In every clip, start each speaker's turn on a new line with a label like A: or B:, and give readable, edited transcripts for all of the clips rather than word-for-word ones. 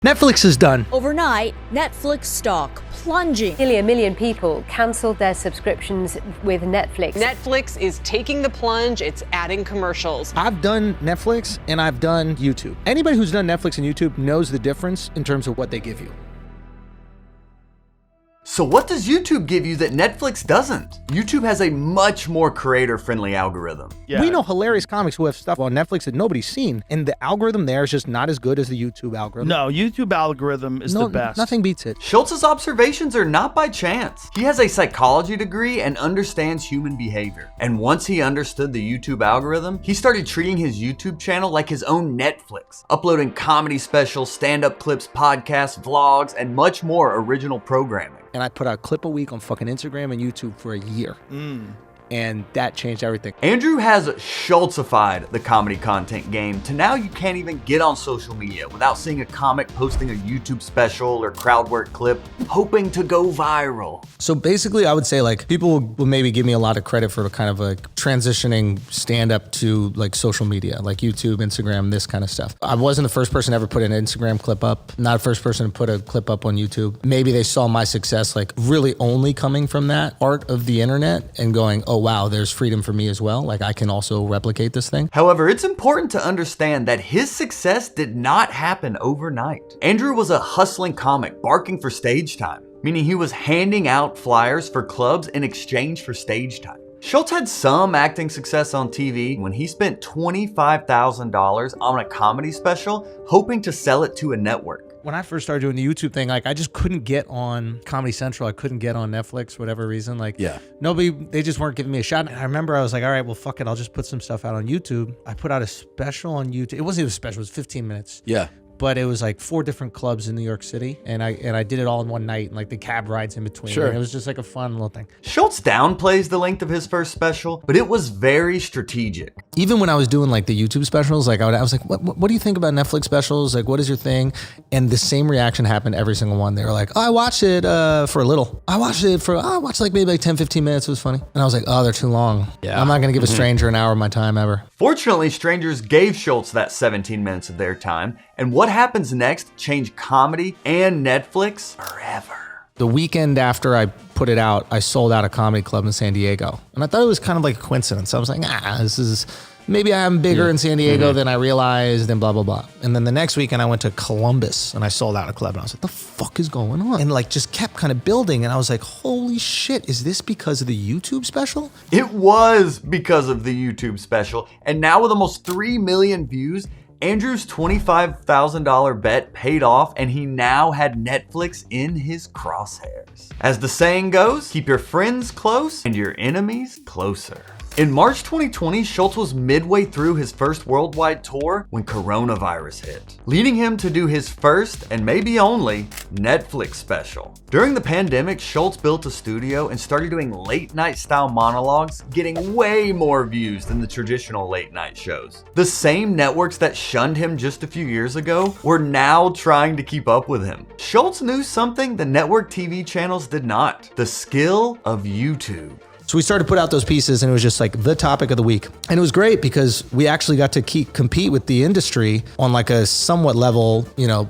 A: Netflix is done.
B: Overnight, Netflix stock plunging.
C: Nearly 1 million people cancelled their subscriptions with Netflix.
D: Netflix is taking the plunge. It's adding commercials.
A: I've done Netflix and I've done YouTube. Anybody who's done Netflix and YouTube knows the difference in terms of what they give you.
E: So what does YouTube give you that Netflix doesn't? YouTube has a much more creator-friendly algorithm.
A: Yeah. We know hilarious comics who have stuff on Netflix that nobody's seen, and the algorithm there is just not as good as the YouTube algorithm.
F: No, YouTube algorithm is the best.
A: Nothing beats it.
E: Schultz's observations are not by chance. He has a psychology degree and understands human behavior. And once he understood the YouTube algorithm, he started treating his YouTube channel like his own Netflix, uploading comedy specials, stand-up clips, podcasts, vlogs, and much more original programming.
A: And I put out a clip a week on fucking Instagram and YouTube for a year. And that changed everything.
E: Andrew has Schultzified the comedy content game to now you can't even get on social media without seeing a comic posting a YouTube special or crowd work clip hoping to go viral.
A: So basically I would say like people will maybe give me a lot of credit for kind of like transitioning stand up to like social media, like YouTube, Instagram, this kind of stuff. I wasn't the first person to ever put an Instagram clip up, not the first person to put a clip up on YouTube. Maybe they saw my success like really only coming from that part of the internet and going, oh wow, there's freedom for me as well. Like I can also replicate this thing.
E: However, it's important to understand that his success did not happen overnight. Andrew was a hustling comic barking for stage time, meaning he was handing out flyers for clubs in exchange for stage time. Schulz had some acting success on TV when he spent $25,000 on a comedy special, hoping to sell it to a network.
A: When I first started doing the YouTube thing, like I just couldn't get on Comedy Central. I couldn't get on Netflix, whatever reason. Like they just weren't giving me a shot. And I remember I was like, all right, well, fuck it. I'll just put some stuff out on YouTube. I put out a special on YouTube. It wasn't even a special, it was 15 minutes.
G: Yeah.
A: But it was like 4 different clubs in New York City. And I did it all in one night, and like the cab rides in between.
G: Sure.
A: And it was just like a fun little thing.
E: Schulz downplays the length of his first special, but it was very strategic.
A: Even when I was doing like the YouTube specials, like I was like, what do you think about Netflix specials? Like, what is your thing? And the same reaction happened every single one. They were like, oh, I watched it for a little. I watched like maybe like 10, 15 minutes. It was funny. And I was like, oh, they're too long. Yeah. I'm not going to give a stranger an hour of my time ever.
E: Fortunately, strangers gave Schulz that 17 minutes of their time. And what happens next changed comedy and Netflix forever.
A: The weekend after I put it out, I sold out a comedy club in San Diego. And I thought it was kind of like a coincidence. I was like, this is, maybe I'm bigger in San Diego than I realized and blah, blah, blah. And then the next weekend I went to Columbus and I sold out a club. And I was like, the fuck is going on? And like just kept kind of building. And I was like, holy shit, is this because of the YouTube special?
E: It was because of the YouTube special. And now with almost 3 million views, Andrew's $25,000 bet paid off, and he now had Netflix in his crosshairs. As the saying goes, keep your friends close and your enemies closer. In March 2020, Schulz was midway through his first worldwide tour when coronavirus hit, leading him to do his first, and maybe only, Netflix special. During the pandemic, Schulz built a studio and started doing late night style monologues, getting way more views than the traditional late night shows. The same networks that shunned him just a few years ago were now trying to keep up with him. Schulz knew something the network TV channels did not: the skill of YouTube.
A: So we started to put out those pieces and it was just like the topic of the week. And it was great because we actually got to compete with the industry on like a somewhat level,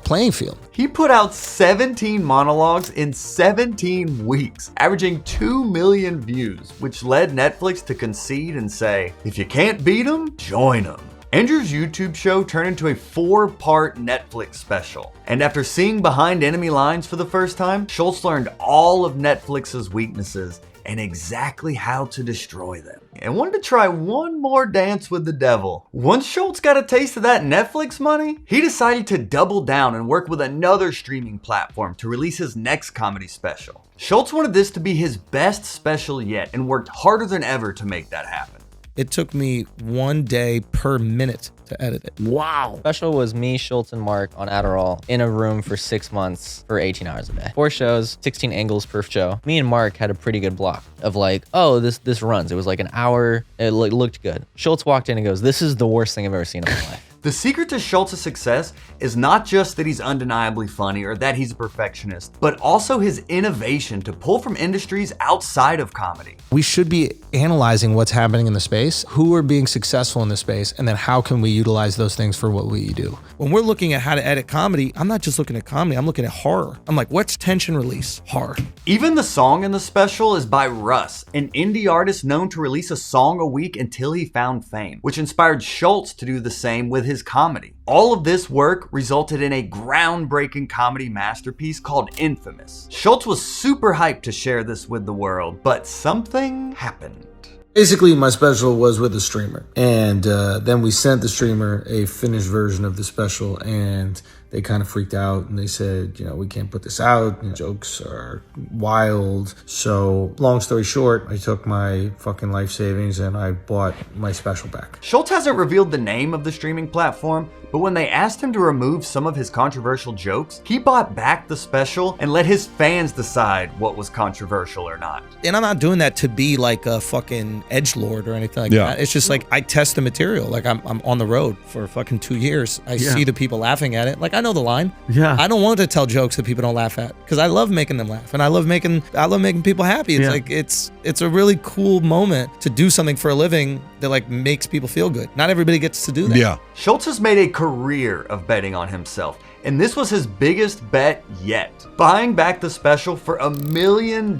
A: playing field.
E: He put out 17 monologues in 17 weeks, averaging 2 million views, which led Netflix to concede and say, if you can't beat them, join them. Andrew's YouTube show turned into a 4-part Netflix special. And after seeing Behind Enemy Lines for the first time, Schulz learned all of Netflix's weaknesses and exactly how to destroy them, and wanted to try one more dance with the devil. Once Schulz got a taste of that Netflix money, he decided to double down and work with another streaming platform to release his next comedy special. Schulz wanted this to be his best special yet and worked harder than ever to make that happen.
A: It took me 1 day per minute to edit it.
G: Wow.
H: Special was me, Schulz, and Mark on Adderall in a room for 6 months for 18 hours a day. 4 shows, 16 angles per show. Me and Mark had a pretty good block of like, oh, this runs. It was like an hour. It looked good. Schulz walked in and goes, this is the worst thing I've ever seen in my life.
E: The secret to Schulz's success is not just that he's undeniably funny or that he's a perfectionist, but also his innovation to pull from industries outside of comedy.
A: We should be analyzing what's happening in the space, who are being successful in the space, and then how can we utilize those things for what we do.
G: When we're looking at how to edit comedy, I'm not just looking at comedy, I'm looking at horror. I'm like, what's tension release? Horror.
E: Even the song in the special is by Russ, an indie artist known to release a song a week until he found fame, which inspired Schulz to do the same with his comedy. All of this work resulted in a groundbreaking comedy masterpiece called Infamous. Schulz was super hyped to share this with the world, but something happened.
A: Basically, my special was with a streamer, and then we sent the streamer a finished version of the special, and they kind of freaked out, and they said, you know, we can't put this out. Jokes are wild. So, long story short, I took my fucking life savings and I bought my special back.
E: Schulz hasn't revealed the name of the streaming platform, but when they asked him to remove some of his controversial jokes, he bought back the special and let his fans decide what was controversial or not.
G: And I'm not doing that to be like a fucking edgelord or anything like that. It's just like I test the material. Like I'm on the road for fucking 2 years. I see the people laughing at it. Like I know the line. I don't want to tell jokes that people don't laugh at because I love making them laugh and I love making people happy. It's like it's a really cool moment to do something for a living that like makes people feel good. Not everybody gets to do that.
E: Schulz has made a career of betting on himself, and this was his biggest bet yet. Buying back the special for $1 million,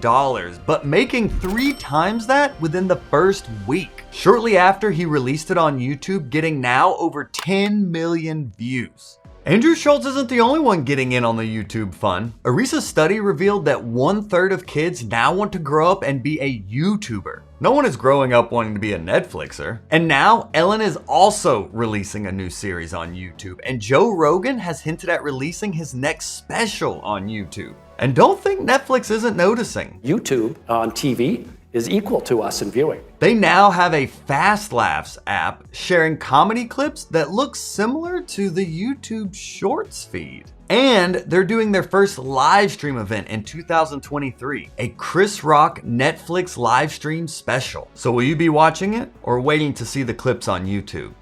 E: but making 3 times that within the first week. Shortly after he released it on YouTube, getting now over 10 million views. Andrew Schulz isn't the only one getting in on the YouTube fun. A recent study revealed that 1/3 of kids now want to grow up and be a YouTuber. No one is growing up wanting to be a Netflixer. And now Ellen is also releasing a new series on YouTube, and Joe Rogan has hinted at releasing his next special on YouTube. And don't think Netflix isn't noticing.
I: YouTube on TV is equal to us in viewing.
E: They now have a Fast Laughs app sharing comedy clips that look similar to the YouTube Shorts feed. And they're doing their first live stream event in 2023, a Chris Rock Netflix live stream special. So will you be watching it or waiting to see the clips on YouTube?